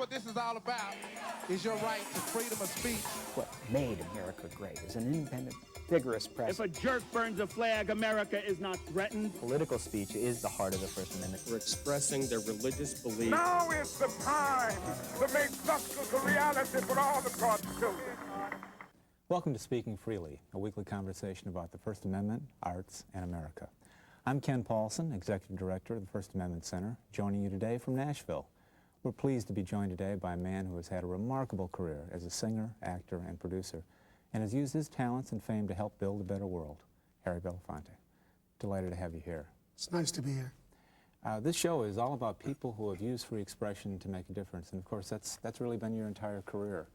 what this is all about, is your right to freedom of speech. What made America great is an independent, vigorous press. If a jerk burns a flag, America is not threatened. Political speech is the heart of the First Amendment. For expressing their religious beliefs. Now is the time to make justice a reality for all of God's children. Welcome to Speaking Freely, a weekly conversation about the First Amendment, arts, and America. I'm Ken Paulson, Executive Director of the First Amendment Center, joining you today from Nashville. We're pleased to be joined today by a man who has had a remarkable career as a singer, actor, and producer, and has used his talents and fame to help build a better world, Harry Belafonte. Delighted to have you here. It's nice to be here. This show is all about people who have used free expression to make a difference, and of course that's really been your entire career.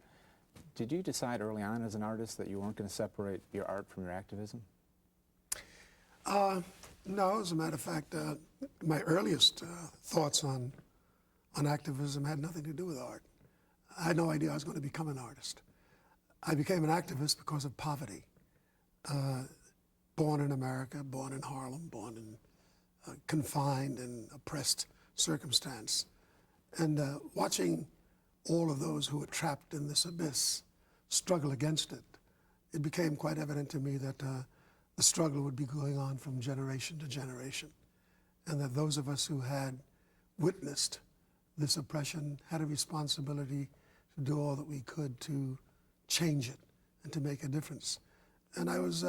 Did you decide early on as an artist that you weren't going to separate your art from your activism? No, as a matter of fact, my earliest thoughts on activism had nothing to do with art. I had no idea I was going to become an artist. I became an activist because of poverty. Born in America, born in Harlem, born in confined and oppressed circumstance. And watching all of those who were trapped in this abyss struggle against it, it became quite evident to me that the struggle would be going on from generation to generation, and that those of us who had witnessed this oppression had a responsibility to do all that we could to change it and to make a difference. And I was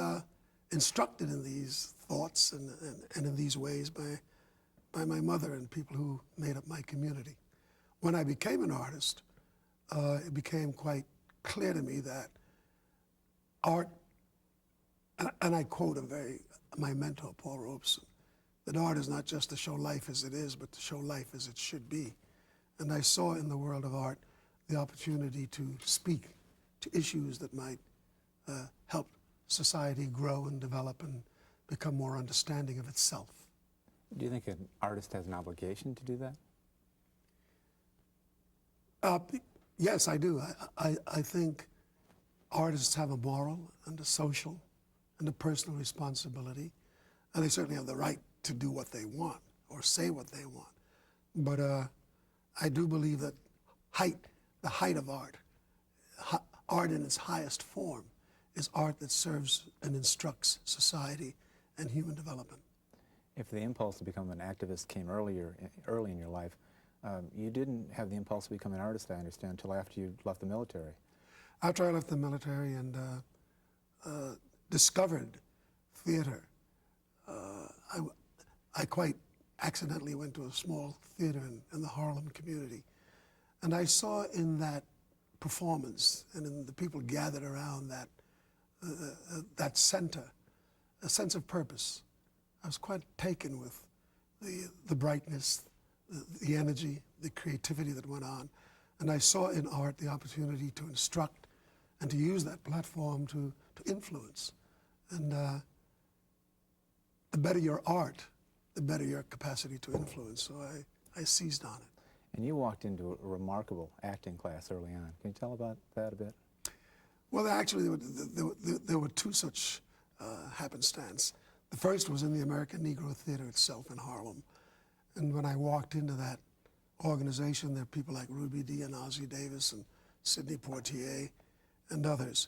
instructed in these thoughts and in these ways by my mother and people who made up my community. When I became an artist, it became quite clear to me that art, and I quote my mentor, Paul Robeson, that art is not just to show life as it is, but to show life as it should be. And I saw in the world of art the opportunity to speak to issues that might help society grow and develop and become more understanding of itself. Do you think an artist has an obligation to do that? Yes, I do. I think artists have a moral and a social and a personal responsibility, and they certainly have the right to do what they want or say what they want. But I do believe that the height of art, art in its highest form, is art that serves and instructs society and human development. If the impulse to become an activist came early in your life, you didn't have the impulse to become an artist, I understand, until after you left the military. After I left the military and discovered theater, I quite accidentally went to a small theater in the Harlem community. And I saw in that performance and in the people gathered around that center a sense of purpose. I was quite taken with the brightness, the energy, the creativity that went on. And I saw in art the opportunity to instruct and to use that platform to influence. And the better your art, the better your capacity to influence. So I seized on it. And you walked into a remarkable acting class early on. Can you tell about that a bit? Well, actually, there were two such happenstance. The first was in the American Negro Theater itself in Harlem. And when I walked into that organization, there were people like Ruby Dee and Ossie Davis and Sidney Poitier and others.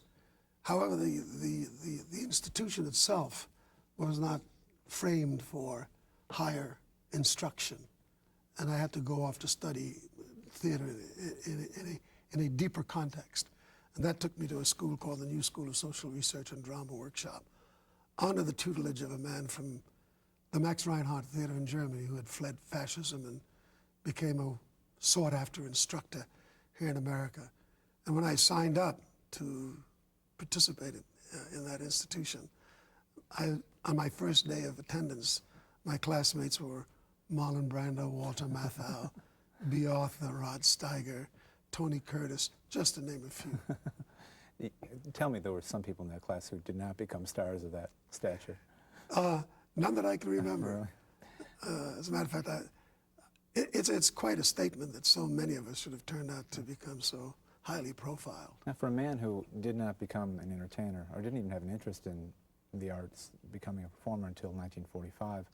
However, the institution itself was not framed for higher instruction. And I had to go off to study theater in a deeper context. And that took me to a school called the New School of Social Research and Drama Workshop, under the tutelage of a man from the Max Reinhardt Theater in Germany who had fled fascism and became a sought-after instructor here in America. And when I signed up to participate in that institution, on my first day of attendance, my classmates were Marlon Brando, Walter Matthau, B. Arthur, Rod Steiger, Tony Curtis, just to name a few. Tell me there were some people in that class who did not become stars of that stature. None that I can remember. Really? As a matter of fact, it's quite a statement that so many of us should have turned out to become so highly profiled. Now, for a man who did not become an entertainer, or didn't even have an interest in the arts, becoming a performer until 1945,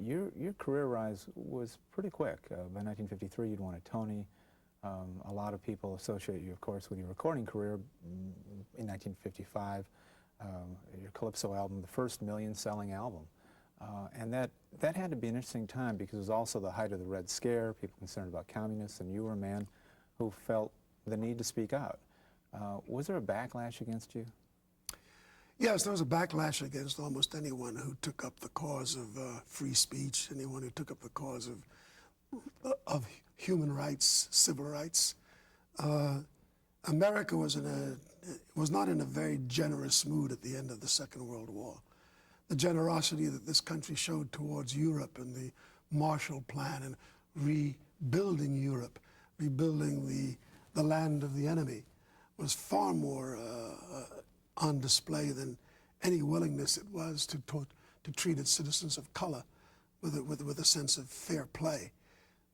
your career rise was pretty quick. By 1953, you'd won a Tony, A lot of people associate you, of course, with your recording career in 1955, your Calypso album, the first million-selling album. And that had to be an interesting time because it was also the height of the Red Scare, people concerned about communists, and you were a man who felt the need to speak out. Was there a backlash against you? Yes, there was a backlash against almost anyone who took up the cause of free speech, anyone who took up the cause of human rights, civil rights. America was not in a very generous mood at the end of the Second World War. The generosity that this country showed towards Europe and the Marshall Plan and rebuilding Europe, rebuilding the land of the enemy, was far more on display than any willingness it was to treat its citizens of color with a sense of fair play.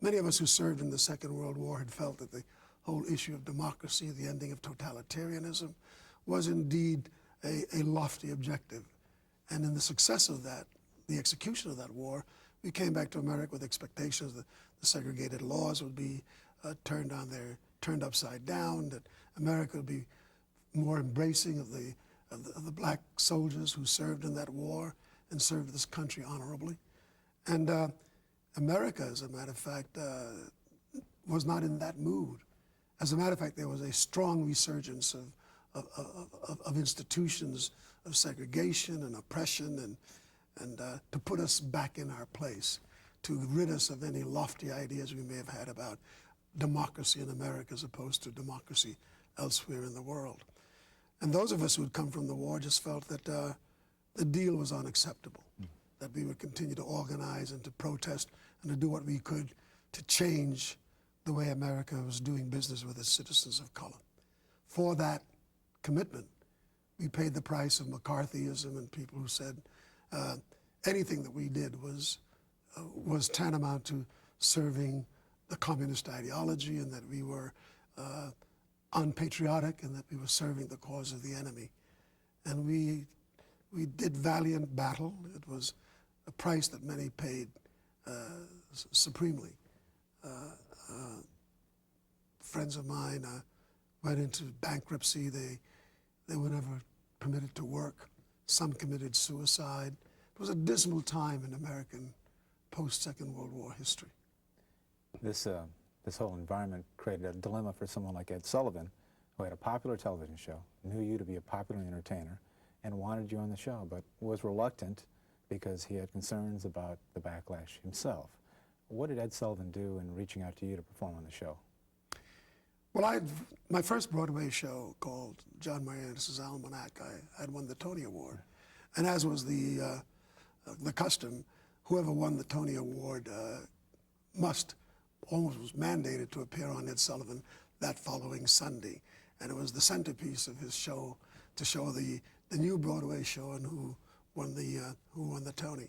Many of us who served in the Second World War had felt that the whole issue of democracy, the ending of totalitarianism, was indeed a lofty objective. And in the success of that, the execution of that war, we came back to America with expectations that the segregated laws would be turned upside down, that America would be more embracing of the black soldiers who served in that war and served this country honorably. And America, as a matter of fact, was not in that mood. As a matter of fact, there was a strong resurgence of institutions of segregation and oppression and to put us back in our place, to rid us of any lofty ideas we may have had about democracy in America as opposed to democracy elsewhere in the world. And those of us who had come from the war just felt that the deal was unacceptable, that we would continue to organize and to protest and to do what we could to change the way America was doing business with its citizens of color. For that commitment, we paid the price of McCarthyism and people who said anything that we did was tantamount to serving the communist ideology and that we were unpatriotic and that we were serving the cause of the enemy. And we did valiant battle. It was a price that many paid supremely. Friends of mine went into bankruptcy. They were never permitted to work. Some committed suicide. It was a dismal time in American post-Second World War history. This whole environment created a dilemma for someone like Ed Sullivan, who had a popular television show, knew you to be a popular entertainer, and wanted you on the show, but was reluctant because he had concerns about the backlash himself. What did Ed Sullivan do in reaching out to you to perform on the show? Well, my first Broadway show called John Marianus's Almanac, I had won the Tony Award. And as was the custom, whoever won the Tony Award almost was mandated to appear on Ed Sullivan that following Sunday. And it was the centerpiece of his show to show the new Broadway show and who won the Tony.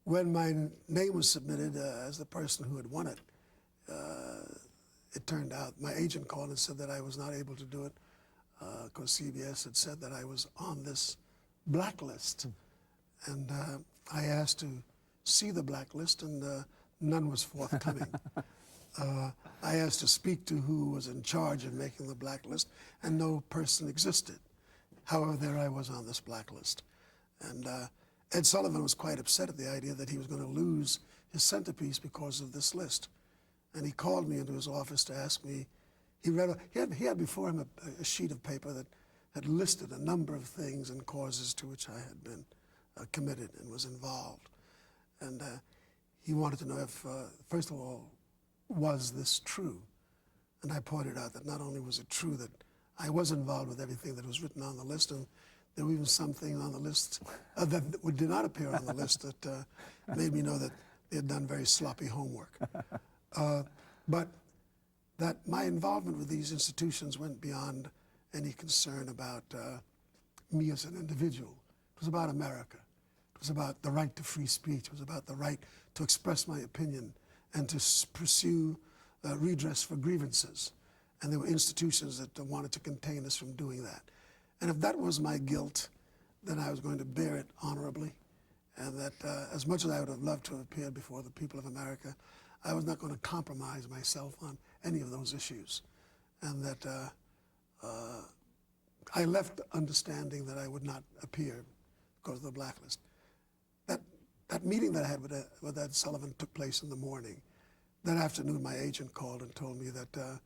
When my name was submitted as the person who had won it, it turned out my agent called and said that I was not able to do it because CBS had said that I was on this blacklist. And I asked to see the blacklist, and none was forthcoming. I asked to speak to who was in charge of making the blacklist, and no person existed. However, there I was on this blacklist. And Ed Sullivan was quite upset at the idea that he was going to lose his centerpiece because of this list. And he called me into his office to ask me, he had before him a sheet of paper that had listed a number of things and causes to which I had been committed and was involved. And he wanted to know if, first of all, was this true? And I pointed out that not only was it true that I was involved with everything that was written on the list, and there were even some things on the list that did not appear on the list that made me know that they had done very sloppy homework. But that my involvement with these institutions went beyond any concern about me as an individual. It was about America. It was about the right to free speech. It was about the right to express my opinion and to pursue redress for grievances. And there were institutions that wanted to contain us from doing that. And if that was my guilt, then I was going to bear it honorably. And that as much as I would have loved to have appeared before the people of America, I was not going to compromise myself on any of those issues, and that I left understanding that I would not appear because of the blacklist. That meeting that I had with Ed Sullivan took place in the morning. That afternoon, my agent called and told me that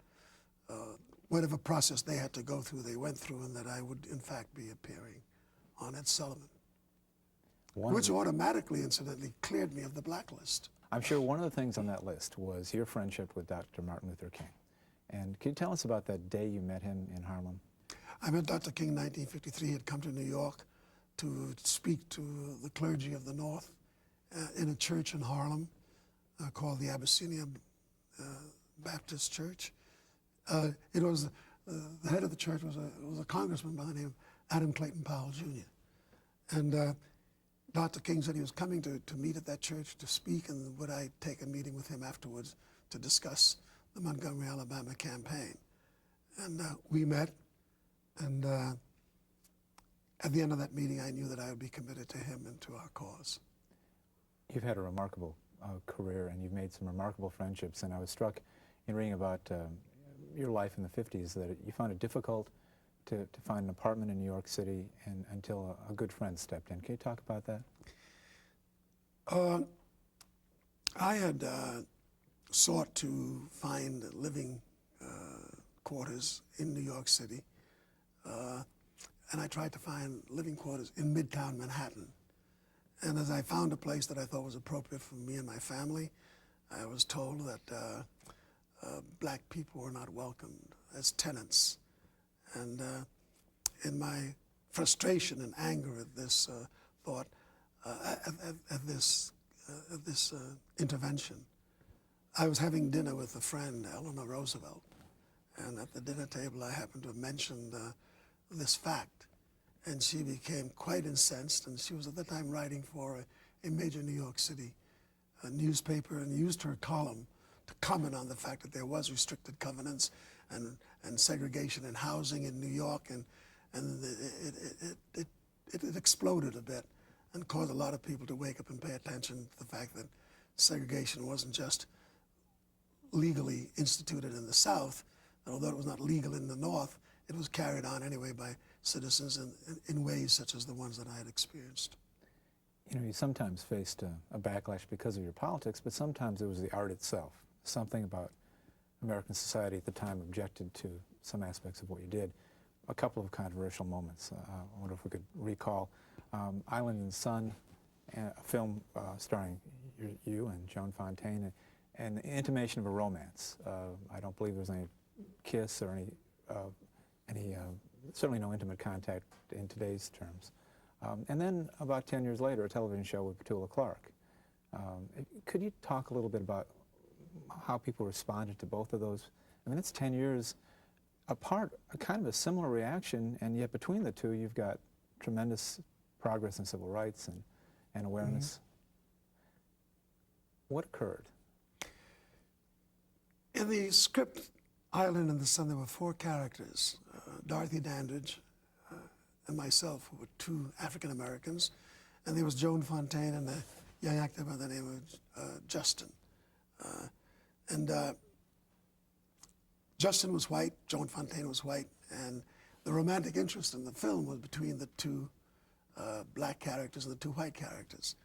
whatever process they had to go through, they went through, and that I would, in fact, be appearing on Ed Sullivan, which automatically, incidentally, cleared me of the blacklist. I'm sure one of the things on that list was your friendship with Dr. Martin Luther King. And can you tell us about that day you met him in Harlem? I met Dr. King in 1953. He had come to New York to speak to the clergy of the North in a church in Harlem called the Abyssinia Baptist Church. It was the head of the church was a congressman by the name of Adam Clayton Powell, Jr. And Dr. King said he was coming to meet at that church to speak, and would I take a meeting with him afterwards to discuss the Montgomery, Alabama campaign. And we met, and at the end of that meeting, I knew that I would be committed to him and to our cause. You've had a remarkable career, and you've made some remarkable friendships, and I was struck in reading about your life in the 50s that you found it difficult to find an apartment in New York City until a good friend stepped in. Can you talk about that? I had sought to find living quarters in New York City, and I tried to find living quarters in Midtown Manhattan. And as I found a place that I thought was appropriate for me and my family, I was told that black people were not welcomed as tenants. And in my frustration and anger at this thought, at this intervention, I was having dinner with a friend, Eleanor Roosevelt, and at the dinner table I happened to have mentioned this fact. And she became quite incensed, and she was at the time writing for a major New York City newspaper, and used her column to comment on the fact that there was restricted covenants and segregation in housing in New York, and it exploded a bit and caused a lot of people to wake up and pay attention to the fact that segregation wasn't just legally instituted in the South, and although it was not legal in the North, it was carried on anyway by citizens in ways such as the ones that I had experienced. You know, you sometimes faced a backlash because of your politics, but sometimes it was the art itself. Something about American society at the time objected to some aspects of what you did. A couple of controversial moments. I wonder if we could recall Island and Son, a film starring you and Joan Fontaine, and the intimation of a romance. I don't believe there was any kiss or any certainly no intimate contact in today's terms. And then about 10 years later, a television show with Petula Clark. Could you talk a little bit about how people responded to both of those? I mean, it's 10 years apart, a kind of a similar reaction, and yet between the two, you've got tremendous progress in civil rights and awareness. Mm-hmm. What occurred? In the script, Island and the Sun, there were 4 characters, Dorothy Dandridge and myself, who were 2 African Americans, and there was Joan Fontaine and a young actor by the name of Justin. Justin was white, Joan Fontaine was white, and the romantic interest in the film was between the 2 black characters and the 2 white characters.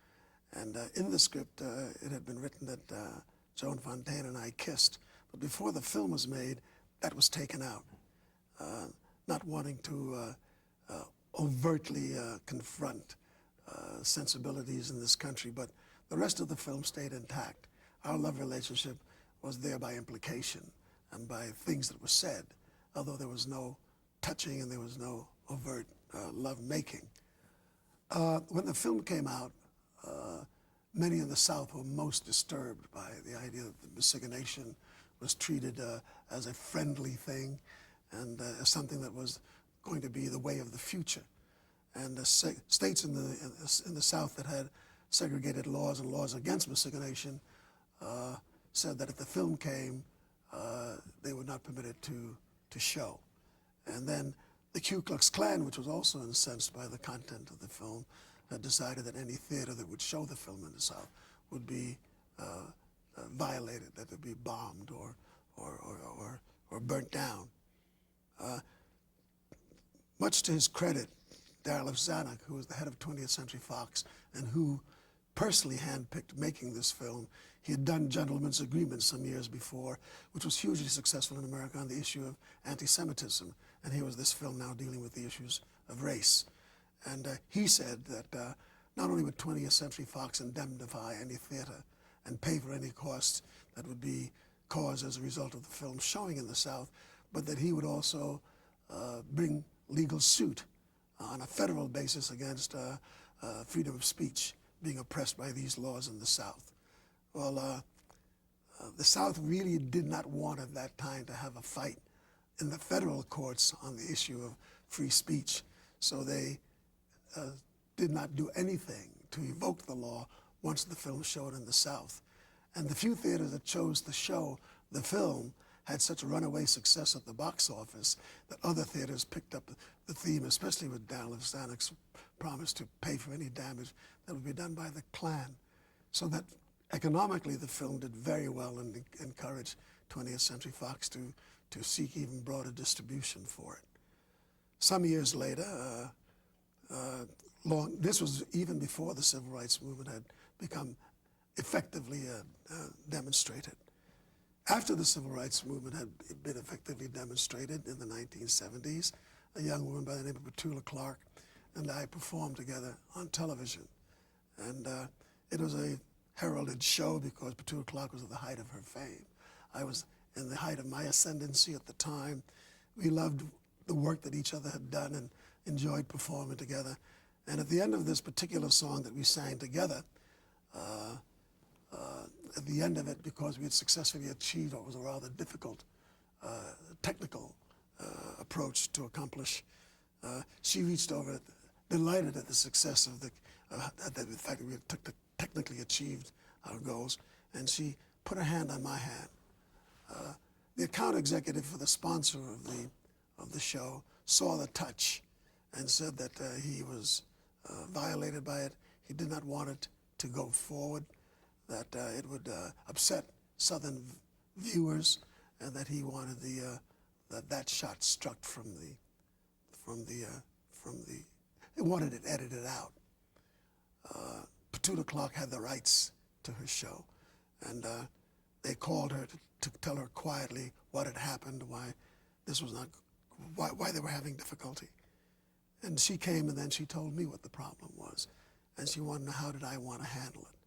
And in the script, it had been written that Joan Fontaine and I kissed, but before the film was made, that was taken out, not wanting to overtly confront sensibilities in this country, but the rest of the film stayed intact. Our love relationship was there by implication and by things that were said, although there was no touching and there was no overt love-making. When the film came out, many in the South were most disturbed by the idea that the miscegenation was treated as a friendly thing and as something that was going to be the way of the future. And the states in the South that had segregated laws and laws against miscegenation said that if the film came, they were not permitted to show. And then the Ku Klux Klan, which was also incensed by the content of the film, had decided that any theater that would show the film in the South would be violated, that would be bombed or burnt down. Much to his credit, Darryl F. Zanuck, who was the head of 20th Century Fox and who personally handpicked making this film, he had done Gentleman's Agreement some years before, which was hugely successful in America on the issue of anti-Semitism. And here was this film now dealing with the issues of race. And he said that not only would 20th Century Fox indemnify any theater and pay for any costs that would be caused as a result of the film showing in the South, but that he would also bring legal suit on a federal basis against freedom of speech being oppressed by these laws in the South. Well, the South really did not want at that time to have a fight in the federal courts on the issue of free speech, so they did not do anything to evoke the law once the film showed in the South. And the few theaters that chose to show the film had such a runaway success at the box office that other theaters picked up the theme, especially with Darryl F. Zanuck's promise to pay for any damage that would be done by the Klan. So that economically the film did very well and encouraged 20th Century Fox to seek even broader distribution for it. Some years later, this was even before the civil rights movement had become effectively demonstrated. After the civil rights movement had been effectively demonstrated in the 1970s, a young woman by the name of Petula Clark and I performed together on television. And it was a heralded show because Petula Clark was at the height of her fame. I was in the height of my ascendancy at the time. We loved the work that each other had done and enjoyed performing together. And at the end of this particular song that we sang together, at the end of it, because we had successfully achieved what was a rather difficult technical approach to accomplish, she reached over, delighted at the success of the fact that we had technically achieved our goals, and she put her hand on my hand. The account executive for the sponsor of the show saw the touch and said that he was violated by it. He did not want it to go forward, that it would upset Southern viewers, and that he wanted that shot struck he wanted it edited out. Petula Clark had the rights to her show, and they called her to tell her quietly what had happened, why they were having difficulty. And she came and then she told me what the problem was, and she wanted to know how did I want to handle it.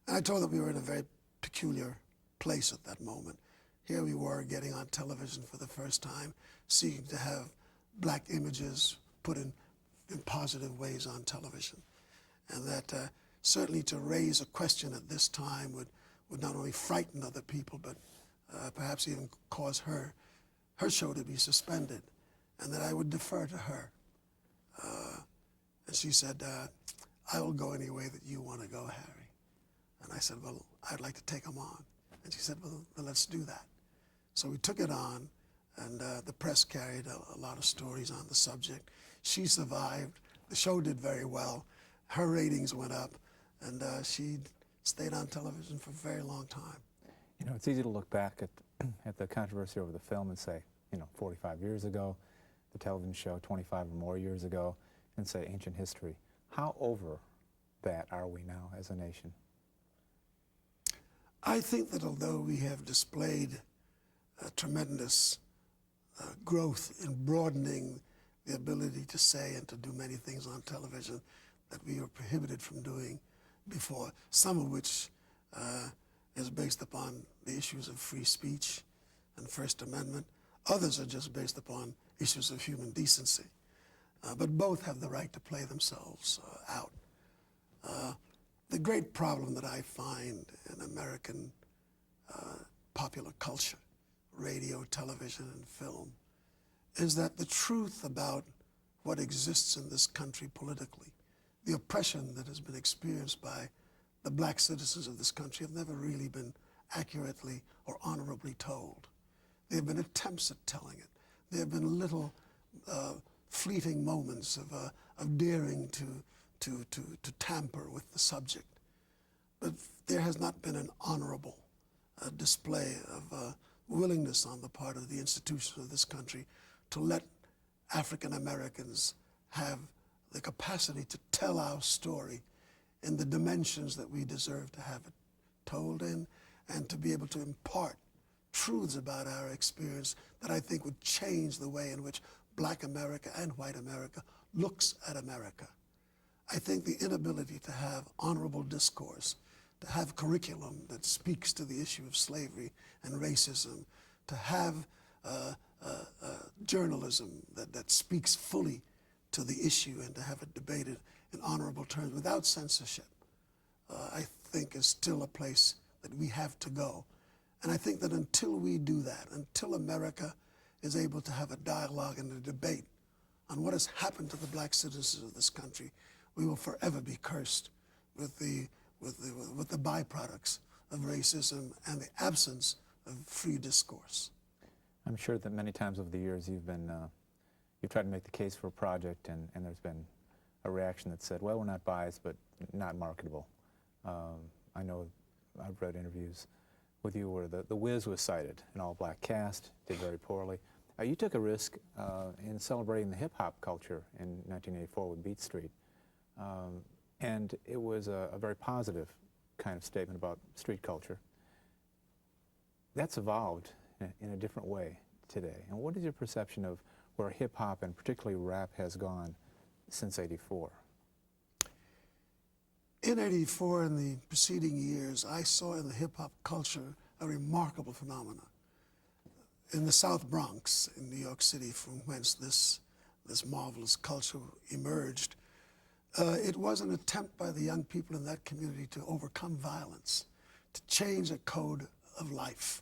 And I told her we were in a very peculiar place at that moment. Here we were getting on television for the first time, seeking to have black images put in positive ways on television. And that certainly to raise a question at this time would not only frighten other people, but perhaps even cause her show to be suspended, and that I would defer to her. And she said, I will go any way that you want to go, Harry. And I said, well, I'd like to take him on. And she said, well, then let's do that. So we took it on, and the press carried a lot of stories on the subject. She survived. The show did very well. Her ratings went up, and she stayed on television for a very long time. You know, it's easy to look back at the controversy over the film and say, 45 years ago, the television show 25 or more years ago, and say ancient history. How over that are we now as a nation? I think that although we have displayed tremendous growth in broadening the ability to say and to do many things on television that we were prohibited from doing before, some of which is based upon the issues of free speech and First Amendment. Others are just based upon issues of human decency. But both have the right to play themselves out. The great problem that I find in American popular culture, radio, television, and film, is that the truth about what exists in this country politically, the oppression that has been experienced by the black citizens of this country, have never really been accurately or honorably told. There have been attempts at telling it. There have been little fleeting moments of daring to tamper with the subject. But there has not been an honorable display of willingness on the part of the institutions of this country to let African Americans have the capacity to tell our story in the dimensions that we deserve to have it told in, and to be able to impart truths about our experience that I think would change the way in which Black America and white America looks at America. I think the inability to have honorable discourse, to have curriculum that speaks to the issue of slavery and racism, to have journalism that speaks fully to the issue, and to have it debated in honorable terms without censorship, I think is still a place that we have to go. And I think that until we do that, until America is able to have a dialogue and a debate on what has happened to the Black citizens of this country, we will forever be cursed with the byproducts of racism and the absence of free discourse. I'm sure that many times over the years you've tried to make the case for a project, and there's been a reaction that said, well, we're not biased, but not marketable. I know I've read interviews with you where the Wiz was cited, an all-black cast, did very poorly. You took a risk in celebrating the hip-hop culture in 1984 with Beat Street, and it was a very positive kind of statement about street culture. That's evolved in a different way today. And what is your perception of where hip-hop and particularly rap has gone since '84? In '84 and the preceding years, I saw in the hip-hop culture a remarkable phenomenon. In the South Bronx, in New York City, from whence this marvelous culture emerged, it was an attempt by the young people in that community to overcome violence, to change a code of life,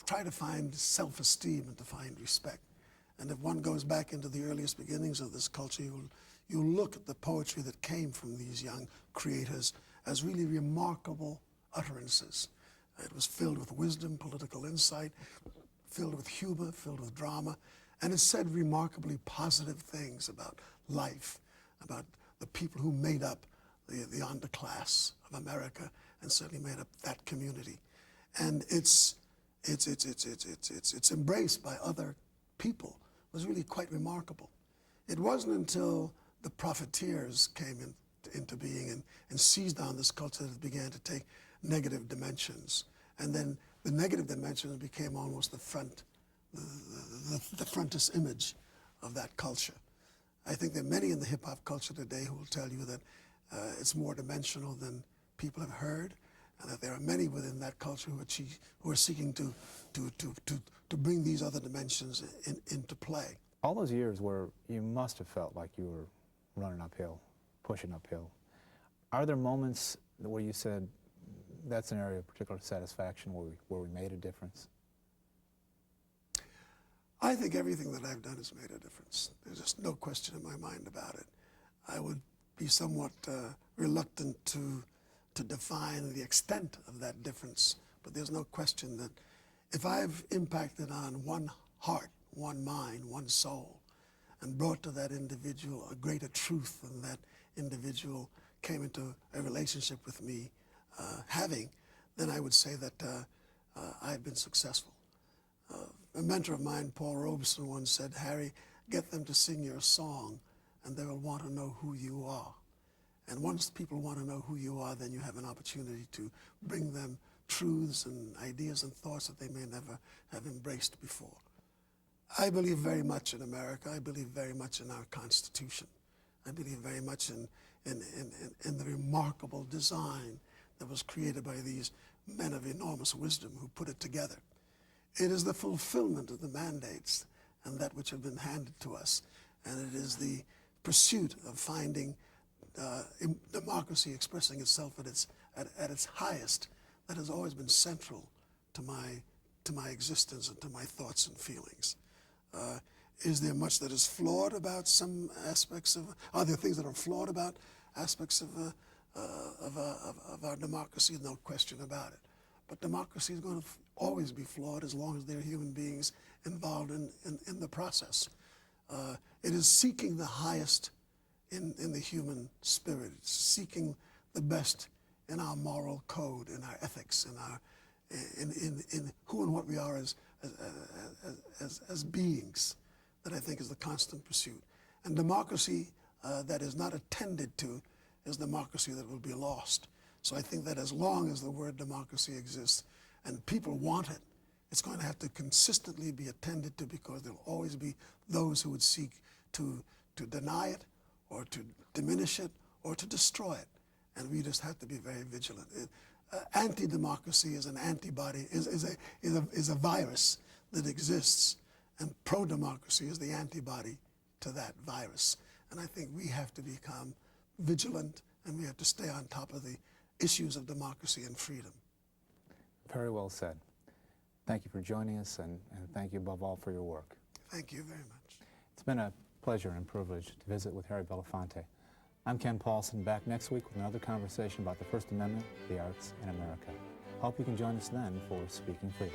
try to find self-esteem and to find respect. And if one goes back into the earliest beginnings of this culture, you'll look at the poetry that came from these young creators as really remarkable utterances. It was filled with wisdom, political insight, filled with humor, filled with drama, and it said remarkably positive things about life, about the people who made up the underclass of America and certainly made up that community. And it's embraced by other people was really quite remarkable. It wasn't until the profiteers came into being and seized on this culture that it began to take negative dimensions. And then the negative dimensions became almost the frontis image of that culture. I think there are many in the hip-hop culture today who will tell you that it's more dimensional than people have heard, and that there are many within that culture who are seeking to bring these other dimensions into play. All those years where you must have felt like you were running uphill, pushing uphill, are there moments where you said, that's an area of particular satisfaction where we made a difference? I think everything that I've done has made a difference. There's just no question in my mind about it. I would be somewhat reluctant to define the extent of that difference, but there's no question that if I've impacted on one heart, one mind, one soul, and brought to that individual a greater truth than that individual came into a relationship with me having, then I would say that I've been successful. A mentor of mine, Paul Robeson, once said, Harry, get them to sing your song and they will want to know who you are. And once people want to know who you are, then you have an opportunity to bring them truths and ideas and thoughts that they may never have embraced before. I believe very much in America. I believe very much in our Constitution. I believe very much in the remarkable design that was created by these men of enormous wisdom who put it together. It is the fulfillment of the mandates and that which have been handed to us, and it is the pursuit of finding democracy expressing itself at its highest that has always been central to my existence and to my thoughts and feelings. Is there much that is flawed about some aspects of? Are there things that are flawed about aspects of our democracy? No question about it. But democracy is going to always be flawed as long as there are human beings involved in the process. It is seeking the highest in the human spirit. It's seeking the best in our moral code, in our ethics, in who and what we are as beings, that I think is the constant pursuit. And democracy that is not attended to is democracy that will be lost. So I think that as long as the word democracy exists and people want it, it's going to have to consistently be attended to, because there will always be those who would seek to deny it or to diminish it or to destroy it. And we just have to be very vigilant. Anti-democracy is an antibody, is a virus that exists, and pro-democracy is the antibody to that virus. And I think we have to become vigilant, and we have to stay on top of the issues of democracy and freedom. Very well said. Thank you for joining us, and thank you above all for your work. Thank you very much. It's been a pleasure and privilege to visit with Harry Belafonte. I'm Ken Paulson, back next week with another conversation about the First Amendment, the arts, and America. Hope you can join us then for Speaking Freely.